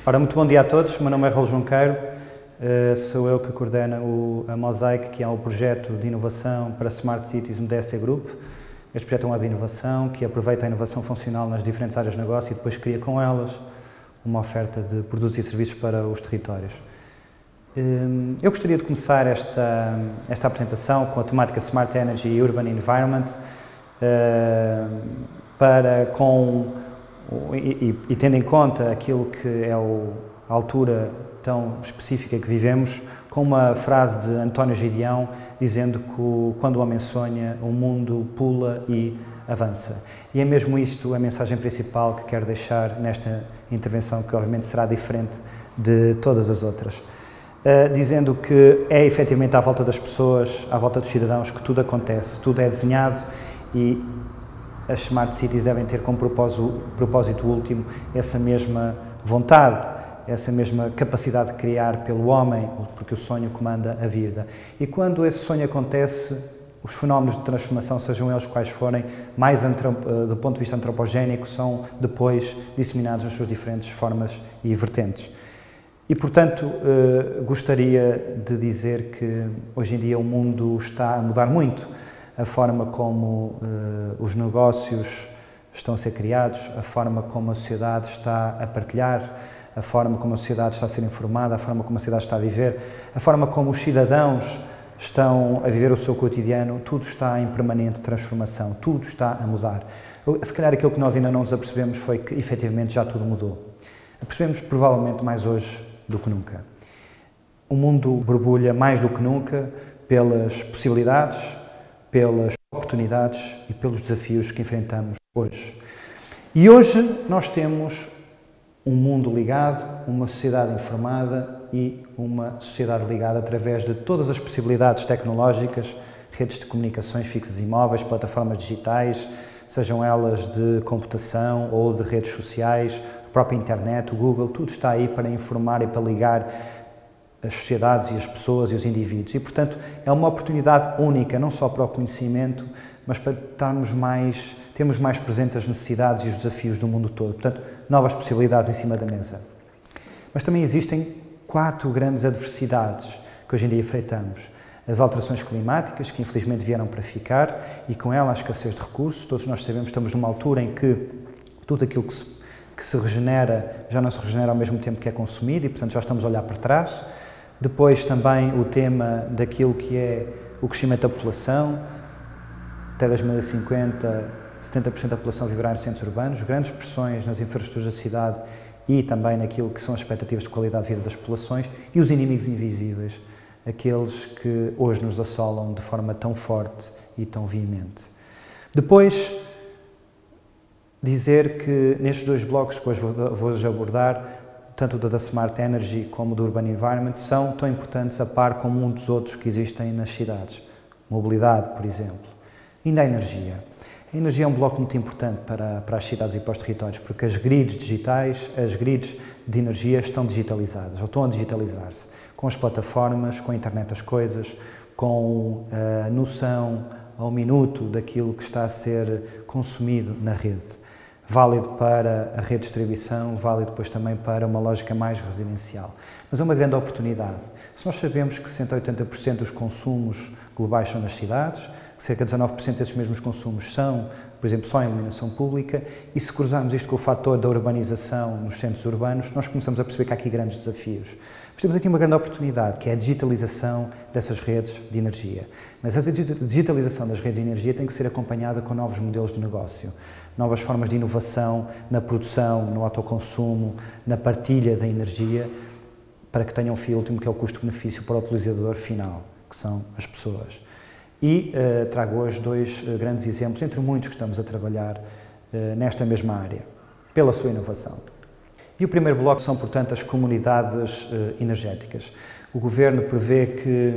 Ora, muito bom dia a todos. O meu nome é Raul Junqueiro, sou eu que coordeno a Mosaic, que é um projeto de inovação para Smart Cities no DST Group. Este projeto é um hub de inovação que aproveita a inovação funcional nas diferentes áreas de negócio e depois cria com elas uma oferta de produtos e serviços para os territórios. Eu gostaria de começar esta apresentação com a temática Smart Energy e Urban Environment, e tendo em conta aquilo que é a altura tão específica que vivemos, com uma frase de António Gideão dizendo que quando o homem sonha, o mundo pula e avança. E é mesmo isto a mensagem principal que quero deixar nesta intervenção, que obviamente será diferente de todas as outras. Dizendo que é efetivamente à volta das pessoas, à volta dos cidadãos, que tudo acontece, tudo é desenhado e as Smart Cities devem ter como propósito último essa mesma vontade, essa mesma capacidade de criar pelo homem, porque o sonho comanda a vida. E quando esse sonho acontece, os fenómenos de transformação, sejam eles quais forem, mais do ponto de vista antropogénico, são depois disseminados nas suas diferentes formas e vertentes. E, portanto, gostaria de dizer que hoje em dia o mundo está a mudar muito. A forma como os negócios estão a ser criados, a forma como a sociedade está a partilhar, a forma como a sociedade está a ser informada, a forma como a sociedade está a viver, a forma como os cidadãos estão a viver o seu cotidiano, tudo está em permanente transformação, tudo está a mudar. Se calhar aquilo que nós ainda não nos apercebemos foi que, efetivamente, já tudo mudou. Apercebemos provavelmente mais hoje do que nunca. O mundo borbulha mais do que nunca pelas possibilidades, pelas oportunidades e pelos desafios que enfrentamos hoje. E hoje nós temos um mundo ligado, uma sociedade informada e uma sociedade ligada através de todas as possibilidades tecnológicas, redes de comunicações fixas e móveis, plataformas digitais, sejam elas de computação ou de redes sociais, a própria internet, o Google, tudo está aí para informar e para ligar as sociedades e as pessoas e os indivíduos. E, portanto, é uma oportunidade única, não só para o conhecimento, mas para termos mais presentes as necessidades e os desafios do mundo todo. Portanto, novas possibilidades em cima da mesa. Mas também existem 4 grandes adversidades que hoje em dia enfrentamos. As alterações climáticas, que infelizmente vieram para ficar, e com ela a escassez de recursos. Todos nós sabemos que estamos numa altura em que tudo aquilo que se regenera já não se regenera ao mesmo tempo que é consumido e, portanto, já estamos a olhar para trás. Depois também o tema daquilo que é o crescimento da população. Até 2050, 70% da população viverá em centros urbanos, grandes pressões nas infraestruturas da cidade e também naquilo que são as expectativas de qualidade de vida das populações e os inimigos invisíveis, aqueles que hoje nos assolam de forma tão forte e tão veemente. Depois, dizer que nestes 2 blocos que hoje vou abordar, tanto o da Smart Energy como o do Urban Environment, são tão importantes a par como um dos outros que existem nas cidades. Mobilidade, por exemplo. Ainda a energia. A energia é um bloco muito importante para as cidades e para os territórios, porque as grids digitais, as grids de energia estão digitalizadas, ou estão a digitalizar-se, com as plataformas, com a internet das coisas, com a noção ao minuto daquilo que está a ser consumido na rede. Válido para a rede de distribuição, válido depois também para uma lógica mais residencial. Mas é uma grande oportunidade. Se nós sabemos que 60% a 80% dos consumos globais são nas cidades, cerca de 19% desses mesmos consumos são, por exemplo, só em iluminação pública, e se cruzarmos isto com o fator da urbanização nos centros urbanos, nós começamos a perceber que há aqui grandes desafios. Mas temos aqui uma grande oportunidade, que é a digitalização dessas redes de energia. Mas essa digitalização das redes de energia tem que ser acompanhada com novos modelos de negócio, novas formas de inovação na produção, no autoconsumo, na partilha da energia, para que tenham um fim último, que é o custo-benefício para o utilizador final, que são as pessoas. E trago hoje 2 grandes exemplos, entre muitos que estamos a trabalhar nesta mesma área, pela sua inovação. E o primeiro bloco são, portanto, as comunidades energéticas. O Governo prevê que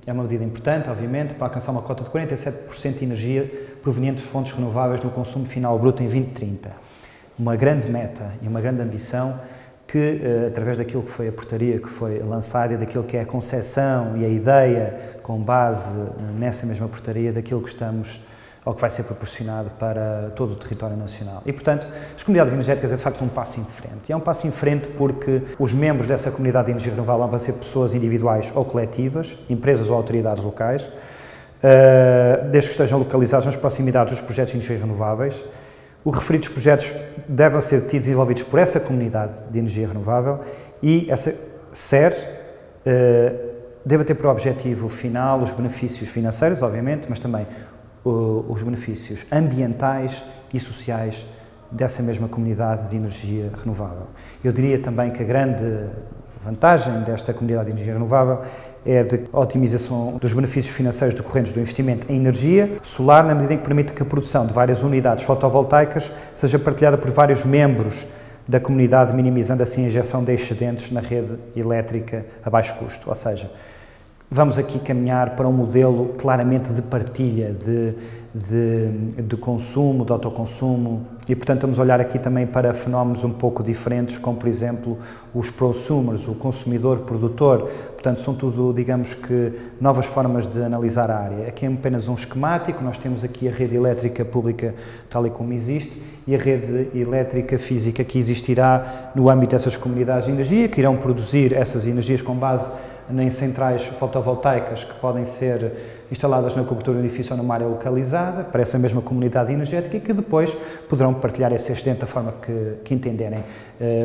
é uma medida importante, obviamente, para alcançar uma cota de 47% de energia proveniente de fontes renováveis no consumo final bruto em 2030. Uma grande meta e uma grande ambição que, através daquilo que foi a portaria que foi lançada e daquilo que é a concepção e a ideia com base nessa mesma portaria, daquilo que estamos ou que vai ser proporcionado para todo o território nacional. E, portanto, as comunidades energéticas é de facto um passo em frente. E é um passo em frente porque os membros dessa comunidade de energia renovável vão ser pessoas individuais ou coletivas, empresas ou autoridades locais, desde que estejam localizados nas proximidades dos projetos de energia renováveis. Os referidos projetos devem ser tidos e desenvolvidos por essa comunidade de energia renovável e essa SER deve ter por objetivo final os benefícios financeiros, obviamente, mas também os benefícios ambientais e sociais dessa mesma comunidade de energia renovável. Eu diria também que a grande vantagem desta comunidade de energia renovável é a otimização dos benefícios financeiros decorrentes do investimento em energia solar, na medida em que permite que a produção de várias unidades fotovoltaicas seja partilhada por vários membros da comunidade, minimizando assim a injeção de excedentes na rede elétrica a baixo custo. Ou seja, vamos aqui caminhar para um modelo claramente de partilha, de consumo, de autoconsumo e, portanto, vamos olhar aqui também para fenómenos um pouco diferentes, como, por exemplo, os prosumers, o consumidor-produtor. Portanto, são tudo, digamos que, novas formas de analisar a área. Aqui é apenas um esquemático, nós temos aqui a rede elétrica pública tal e como existe e a rede elétrica física que existirá no âmbito dessas comunidades de energia, que irão produzir essas energias com base em centrais fotovoltaicas que podem ser instaladas na cobertura do edifício ou numa área localizada, para essa mesma comunidade energética e que depois poderão partilhar esse excedente da forma que entenderem,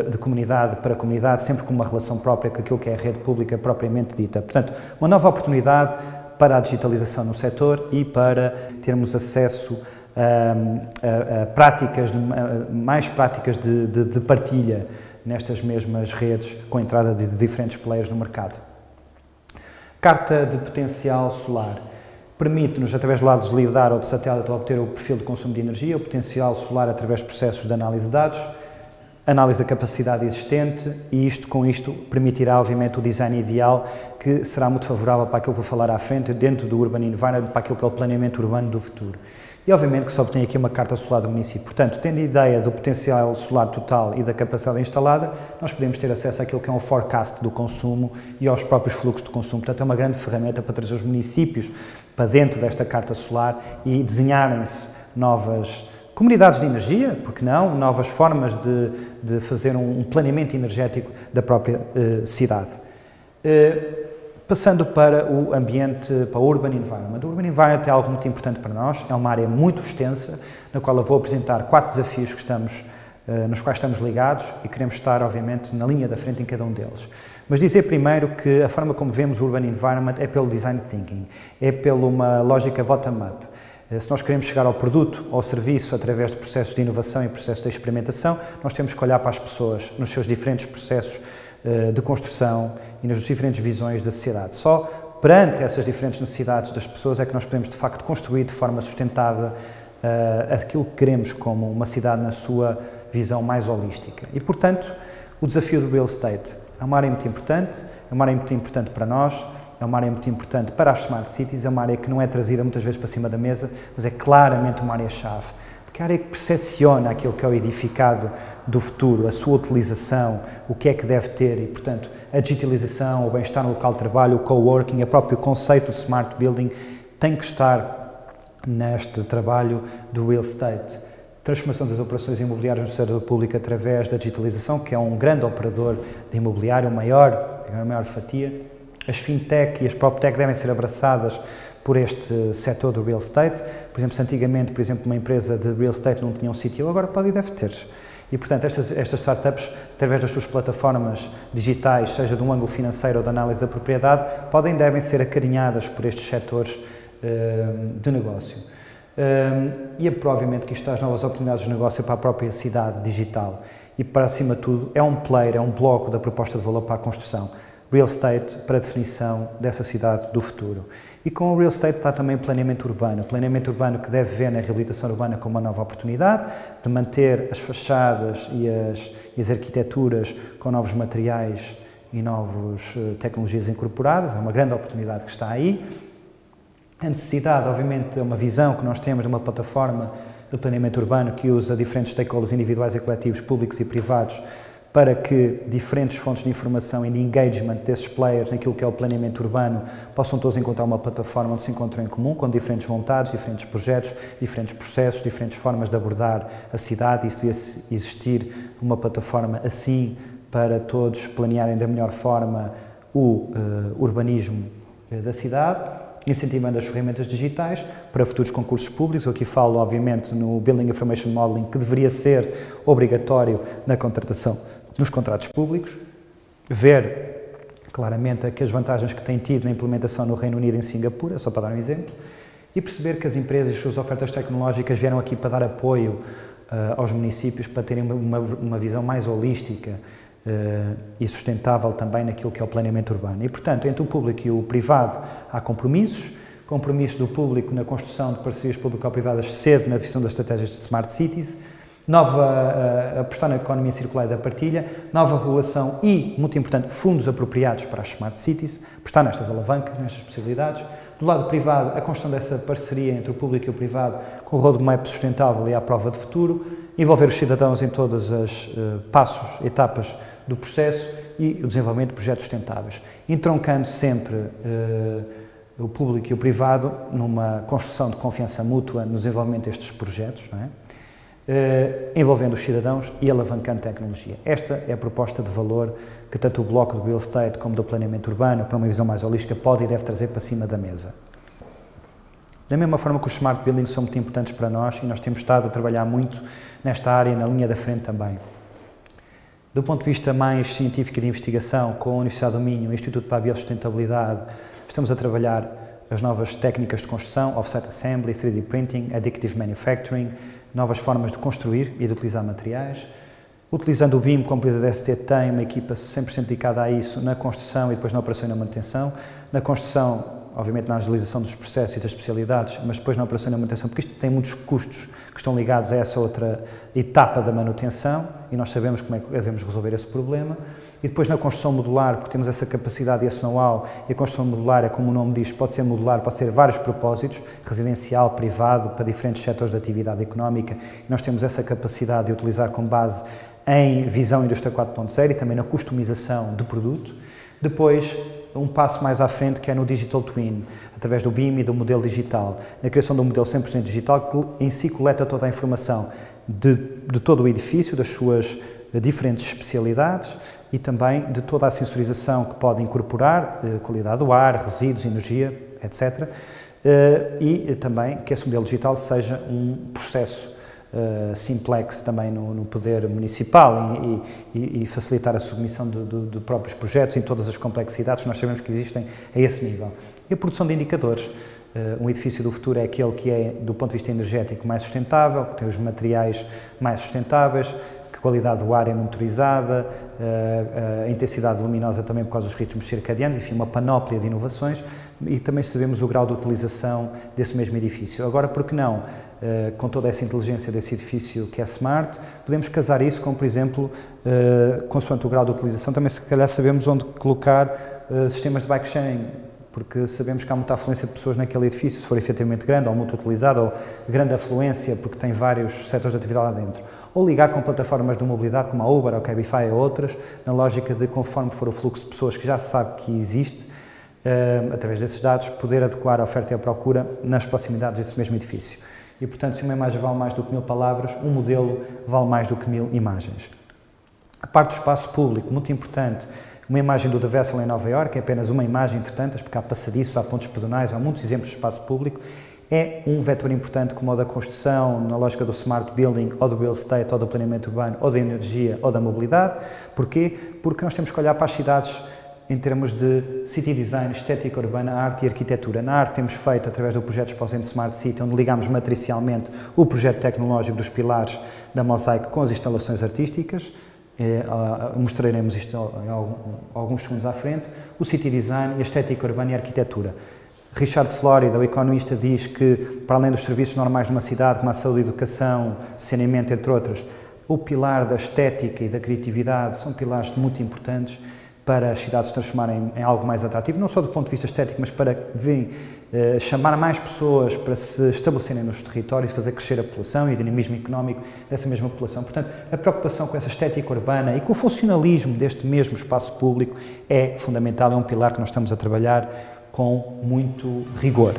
de comunidade para comunidade, sempre com uma relação própria com aquilo que é a rede pública propriamente dita. Portanto, uma nova oportunidade para a digitalização no setor e para termos acesso a práticas, mais práticas de partilha nestas mesmas redes, com a entrada de diferentes players no mercado. Carta de potencial solar. Permite-nos, através de dados de lidar ou de satélite, obter o perfil de consumo de energia, o potencial solar através de processos de análise de dados, análise da capacidade existente e com isto permitirá, obviamente, o design ideal que será muito favorável para aquilo que vou falar à frente, dentro do Urban Environment, para aquilo que é o planeamento urbano do futuro. E, obviamente, que só obtém aqui uma carta solar do município. Portanto, tendo ideia do potencial solar total e da capacidade instalada, nós podemos ter acesso àquilo que é um forecast do consumo e aos próprios fluxos de consumo. Portanto, é uma grande ferramenta para trazer os municípios para dentro desta carta solar e desenharem-se novas comunidades de energia, porque não, novas formas de fazer um planeamento energético da própria cidade. Passando para o ambiente, para o Urban Environment. O Urban Environment é algo muito importante para nós, é uma área muito extensa, na qual eu vou apresentar 4 desafios nos quais estamos ligados e queremos estar, obviamente, na linha da frente em cada um deles. Mas dizer primeiro que a forma como vemos o Urban Environment é pelo Design Thinking, é pela uma lógica bottom-up. Se nós queremos chegar ao produto ou ao serviço através de processos de inovação e processos de experimentação, nós temos que olhar para as pessoas nos seus diferentes processos de construção e nas diferentes visões da sociedade. Só perante essas diferentes necessidades das pessoas é que nós podemos, de facto, construir de forma sustentável aquilo que queremos como uma cidade na sua visão mais holística. E, portanto, o desafio do real estate é uma área muito importante, é uma área muito importante para nós, é uma área muito importante para as smart cities, é uma área que não é trazida muitas vezes para cima da mesa, mas é claramente uma área-chave. Porque é a área que percepciona aquilo que é o edificado do futuro, a sua utilização, o que é que deve ter e, portanto, a digitalização, o bem-estar no local de trabalho, o coworking, o próprio conceito de smart building tem que estar neste trabalho do real estate. Transformação das operações imobiliárias no setor público através da digitalização, que é um grande operador de imobiliário, a maior fatia. As fintech e as proptech devem ser abraçadas por este setor do real estate. Por exemplo, se antigamente, por exemplo, uma empresa de real estate não tinha um sítio, agora pode e deve ter. E, portanto, estas startups, através das suas plataformas digitais, seja de um ângulo financeiro ou de análise da propriedade, podem e devem ser acarinhadas por estes setores de negócio. E é provavelmente que isto traz novas oportunidades de negócio para a própria cidade digital. E, para acima de tudo, é um player, é um bloco da proposta de valor para a construção. Real estate para a definição dessa cidade do futuro. E com o real estate está também o planeamento urbano que deve ver na reabilitação urbana como uma nova oportunidade de manter as fachadas e as arquiteturas com novos materiais e novas tecnologias incorporadas, é uma grande oportunidade que está aí. A necessidade, obviamente, é uma visão que nós temos de uma plataforma de planeamento urbano que usa diferentes stakeholders individuais e coletivos, públicos e privados, para que diferentes fontes de informação e de engagement desses players naquilo que é o planeamento urbano possam todos encontrar uma plataforma onde se encontram em comum, com diferentes vontades, diferentes projetos, diferentes processos, diferentes formas de abordar a cidade, e se devia existir uma plataforma assim para todos planearem da melhor forma o urbanismo da cidade, incentivando as ferramentas digitais para futuros concursos públicos. Eu aqui falo, obviamente, no Building Information Modeling, que deveria ser obrigatório na contratação nos contratos públicos, ver claramente as vantagens que tem tido na implementação no Reino Unido e em Singapura, só para dar um exemplo, e perceber que as empresas e as suas ofertas tecnológicas vieram aqui para dar apoio aos municípios, para terem uma visão mais holística e sustentável também naquilo que é o planeamento urbano. E, portanto, entre o público e o privado há compromissos do público na construção de parcerias público-privadas cedo na definição das estratégias de Smart Cities, apostar na economia circular e da partilha, nova regulação e, muito importante, fundos apropriados para as Smart Cities, apostar nestas alavancas, nestas possibilidades. Do lado privado, a construção dessa parceria entre o público e o privado com o roadmap sustentável e à prova de futuro, envolver os cidadãos em todas as passos, etapas do processo e o desenvolvimento de projetos sustentáveis, entroncando sempre o público e o privado numa construção de confiança mútua no desenvolvimento destes projetos, não é? Envolvendo os cidadãos e alavancando tecnologia. Esta é a proposta de valor que tanto o bloco do real estate como do planeamento urbano, para uma visão mais holística, pode e deve trazer para cima da mesa. Da mesma forma que os smart buildings são muito importantes para nós e nós temos estado a trabalhar muito nesta área, na linha da frente também. Do ponto de vista mais científico e de investigação, com a Universidade do Minho, o Instituto para a Biosustentabilidade, estamos a trabalhar as novas técnicas de construção, offset assembly, 3D printing, additive manufacturing, novas formas de construir e de utilizar materiais. Utilizando o BIM, como a empresa da ST tem uma equipa 100% dedicada a isso, na construção e depois na operação e na manutenção. Na construção, obviamente na agilização dos processos e das especialidades, mas depois na operação e na manutenção, porque isto tem muitos custos que estão ligados a essa outra etapa da manutenção e nós sabemos como é que devemos resolver esse problema. E depois na construção modular, porque temos essa capacidade e esse know-how, e a construção modular é, como o nome diz, pode ser modular, pode ser vários propósitos, residencial, privado, para diferentes setores de atividade económica, e nós temos essa capacidade de utilizar com base em visão indústria 4.0 e também na customização do produto. Depois, um passo mais à frente, que é no Digital Twin, através do BIM e do modelo digital, na criação de um modelo 100% digital que em si coleta toda a informação de todo o edifício, das suas diferentes especialidades e também de toda a sensorização que pode incorporar, qualidade do ar, resíduos, energia, etc. E também que esse modelo digital seja um processo simplex também no poder municipal e facilitar a submissão de próprios projetos em todas as complexidades que nós sabemos que existem a esse nível. E a produção de indicadores. Um edifício do futuro é aquele que é, do ponto de vista energético, mais sustentável, que tem os materiais mais sustentáveis, que a qualidade do ar é monitorizada, a intensidade luminosa também por causa dos ritmos circadianos, enfim, uma panóplia de inovações, e também sabemos o grau de utilização desse mesmo edifício. Agora, por que não, com toda essa inteligência desse edifício que é smart, podemos casar isso com, por exemplo, consoante o grau de utilização, também se calhar sabemos onde colocar sistemas de bike sharing, porque sabemos que há muita afluência de pessoas naquele edifício, se for efetivamente grande ou muito utilizado, ou grande afluência porque tem vários setores de atividade lá dentro. Ou ligar com plataformas de mobilidade como a Uber, ou a Cabify ou outras, na lógica de, conforme for o fluxo de pessoas que já se sabe que existe, através desses dados, poder adequar a oferta e a procura nas proximidades desse mesmo edifício. E, portanto, se uma imagem vale mais do que 1000 palavras, um modelo vale mais do que 1000 imagens. A parte do espaço público, muito importante, uma imagem do The Vessel em Nova Iorque, é apenas uma imagem entre tantas, porque há passadiços, há pontos pedonais, há muitos exemplos de espaço público, é um vetor importante como o da construção, na lógica do smart building, ou do real estate, ou do planeamento urbano, ou da energia, ou da mobilidade. Porquê? Porque nós temos que olhar para as cidades em termos de city design, estética urbana, arte e arquitetura. Na arte temos feito, através do projeto Exposente Smart City, onde ligamos matricialmente o projeto tecnológico dos pilares da Mosaic com as instalações artísticas. Mostraremos isto em alguns segundos à frente. O city design, a estética urbana e a arquitetura. Richard Florida, o economista, diz que, para além dos serviços normais numa cidade, como a saúde, educação, saneamento, entre outras, o pilar da estética e da criatividade são pilares muito importantes para as cidades se transformarem em algo mais atrativo, não só do ponto de vista estético, mas para chamar mais pessoas para se estabelecerem nos territórios e fazer crescer a população e o dinamismo económico dessa mesma população. Portanto, a preocupação com essa estética urbana e com o funcionalismo deste mesmo espaço público é fundamental, é um pilar que nós estamos a trabalhar com muito rigor.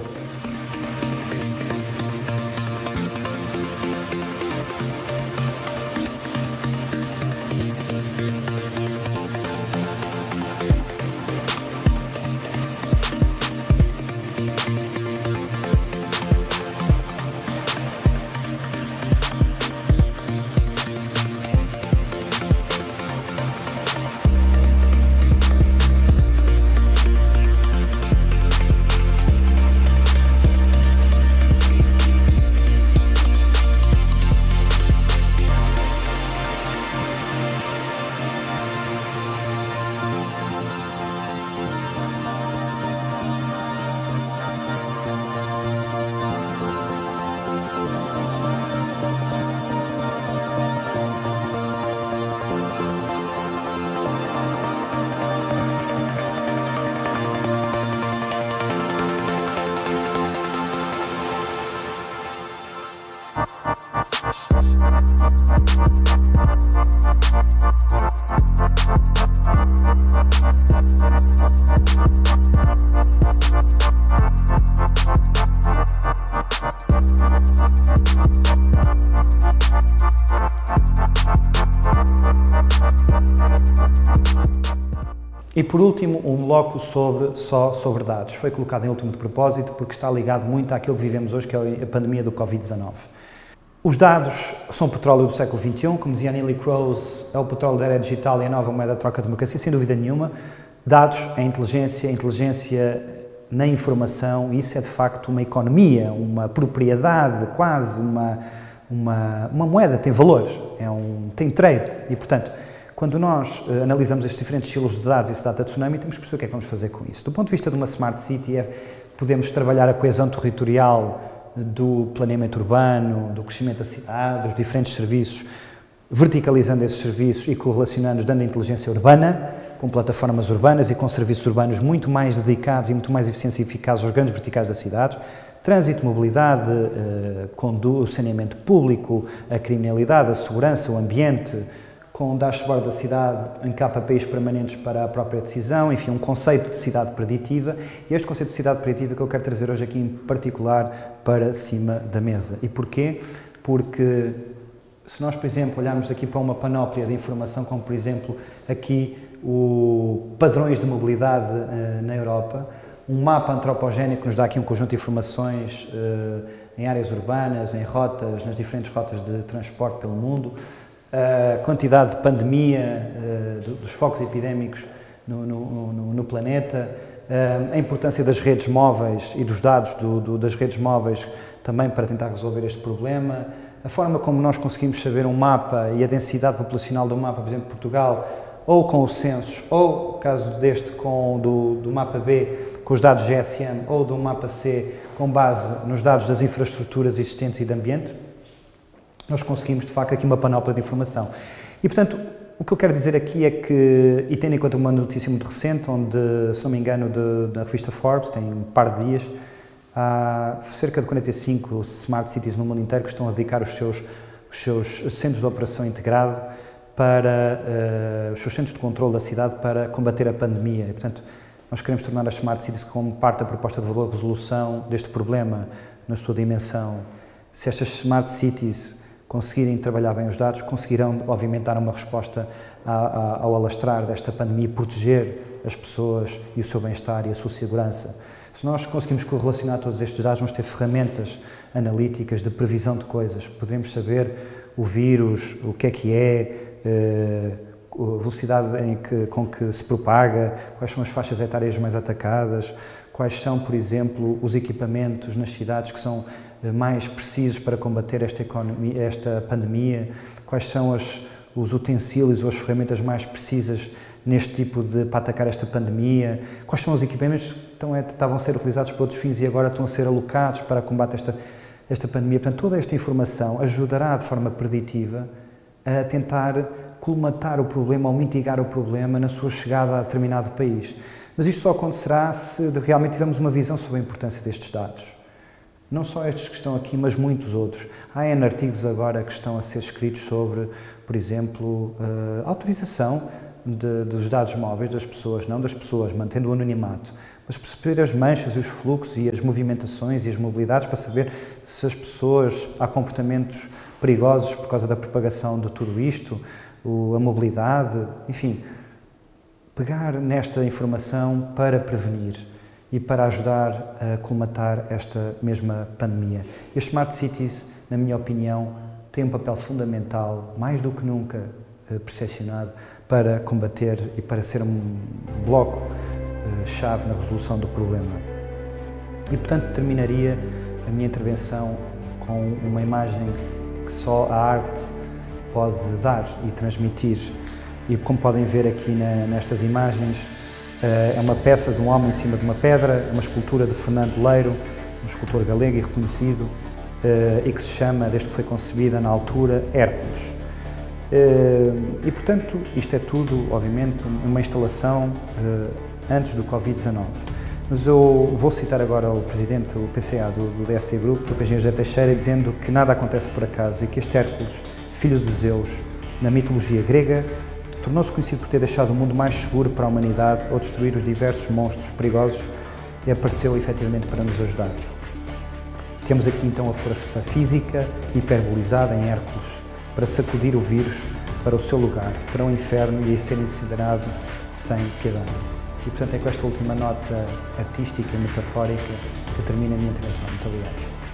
E por último, um bloco só sobre dados. Foi colocado em último de propósito porque está ligado muito àquilo que vivemos hoje, que é a pandemia do Covid-19. Os dados são o petróleo do século XXI, como dizia Neelie Kroes, é o petróleo da era digital e a nova moeda de troca de democracia, sem dúvida nenhuma. Dados, a inteligência na informação, isso é de facto uma economia, uma propriedade, quase uma moeda, tem valores, tem trade e, portanto, quando nós analisamos estes diferentes estilos de dados e esse data tsunami, temos que perceber o que é que vamos fazer com isso. Do ponto de vista de uma Smart City, podemos trabalhar a coesão territorial do planeamento urbano, do crescimento da cidade, dos diferentes serviços, verticalizando esses serviços e correlacionando, dando inteligência urbana, com plataformas urbanas e com serviços urbanos muito mais dedicados e muito mais eficientes e eficazes aos grandes verticais das cidades, trânsito, mobilidade, o saneamento público, a criminalidade, a segurança, o ambiente, com o dashboard da cidade em KPIs permanentes para a própria decisão, enfim, um conceito de cidade preditiva. E este conceito de cidade preditiva que eu quero trazer hoje aqui em particular para cima da mesa. E porquê? Porque se nós, por exemplo, olharmos aqui para uma panóplia de informação, como por exemplo aqui o padrões de mobilidade na Europa, um mapa antropogénico que nos dá aqui um conjunto de informações em áreas urbanas, em rotas, nas diferentes rotas de transporte pelo mundo, a quantidade de pandemia, dos focos epidémicos no planeta, a importância das redes móveis e dos dados das redes móveis também para tentar resolver este problema, a forma como nós conseguimos saber um mapa e a densidade populacional do mapa, por exemplo, Portugal, ou com os censos, ou, caso deste, do mapa B, com os dados GSM, ou do mapa C, com base nos dados das infraestruturas existentes e de ambiente, nós conseguimos, de facto, aqui uma panóplia de informação. E, portanto, o que eu quero dizer aqui é que, e tendo em conta uma notícia muito recente, onde, se não me engano, da revista Forbes, tem um par de dias, há cerca de 45 Smart Cities no mundo inteiro que estão a dedicar os seus centros de operação integrado para os seus centros de controle da cidade para combater a pandemia. E, portanto, nós queremos tornar as Smart Cities como parte da proposta de valor de resolução deste problema na sua dimensão. Se estas Smart Cities conseguirem trabalhar bem os dados, conseguirão, obviamente, dar uma resposta ao alastrar desta pandemia e proteger as pessoas e o seu bem-estar e a sua segurança. Se nós conseguimos correlacionar todos estes dados, vamos ter ferramentas analíticas de previsão de coisas. Podemos saber o vírus, o que é, a velocidade com que se propaga, quais são as faixas etárias mais atacadas, quais são, por exemplo, os equipamentos nas cidades que são mais precisos para combater esta pandemia, quais são os utensílios ou as ferramentas mais precisas neste tipo para atacar esta pandemia, quais são os equipamentos que estavam a ser utilizados para outros fins e agora estão a ser alocados para combate esta pandemia. Portanto, toda esta informação ajudará de forma preditiva a tentar colmatar o problema ou mitigar o problema na sua chegada a determinado país. Mas isto só acontecerá se realmente tivermos uma visão sobre a importância destes dados. Não só estes que estão aqui, mas muitos outros. Há N artigos agora que estão a ser escritos sobre, por exemplo, a autorização dos dados móveis das pessoas, não das pessoas, mantendo o anonimato, mas perceber as manchas e os fluxos e as movimentações e as mobilidades para saber se as pessoas, há comportamentos perigosos por causa da propagação de tudo isto, a mobilidade, enfim, pegar nesta informação para prevenir e para ajudar a colmatar esta mesma pandemia. As Smart Cities, na minha opinião, têm um papel fundamental, mais do que nunca percepcionado, para combater e para ser um bloco-chave na resolução do problema. E, portanto, terminaria a minha intervenção com uma imagem que só a arte pode dar e transmitir. E, como podem ver aqui nestas imagens, é uma peça de um homem em cima de uma pedra, uma escultura de Fernando Leiro, um escultor galego e reconhecido, e que se chama, desde que foi concebida na altura, Hércules. E, portanto, isto é tudo, obviamente, uma instalação antes do Covid-19. Mas eu vou citar agora o presidente, o PCA do DST Group, o engenheiro José Teixeira, dizendo que nada acontece por acaso e que este Hércules, filho de Zeus, na mitologia grega, tornou-se conhecido por ter deixado o mundo mais seguro para a humanidade ao destruir os diversos monstros perigosos e apareceu efetivamente para nos ajudar. Temos aqui então a força física hiperbolizada em Hércules para sacudir o vírus para o seu lugar, para o inferno e ser incinerado sem piedade. E portanto é com esta última nota artística e metafórica que termina a minha intervenção. Muito obrigado.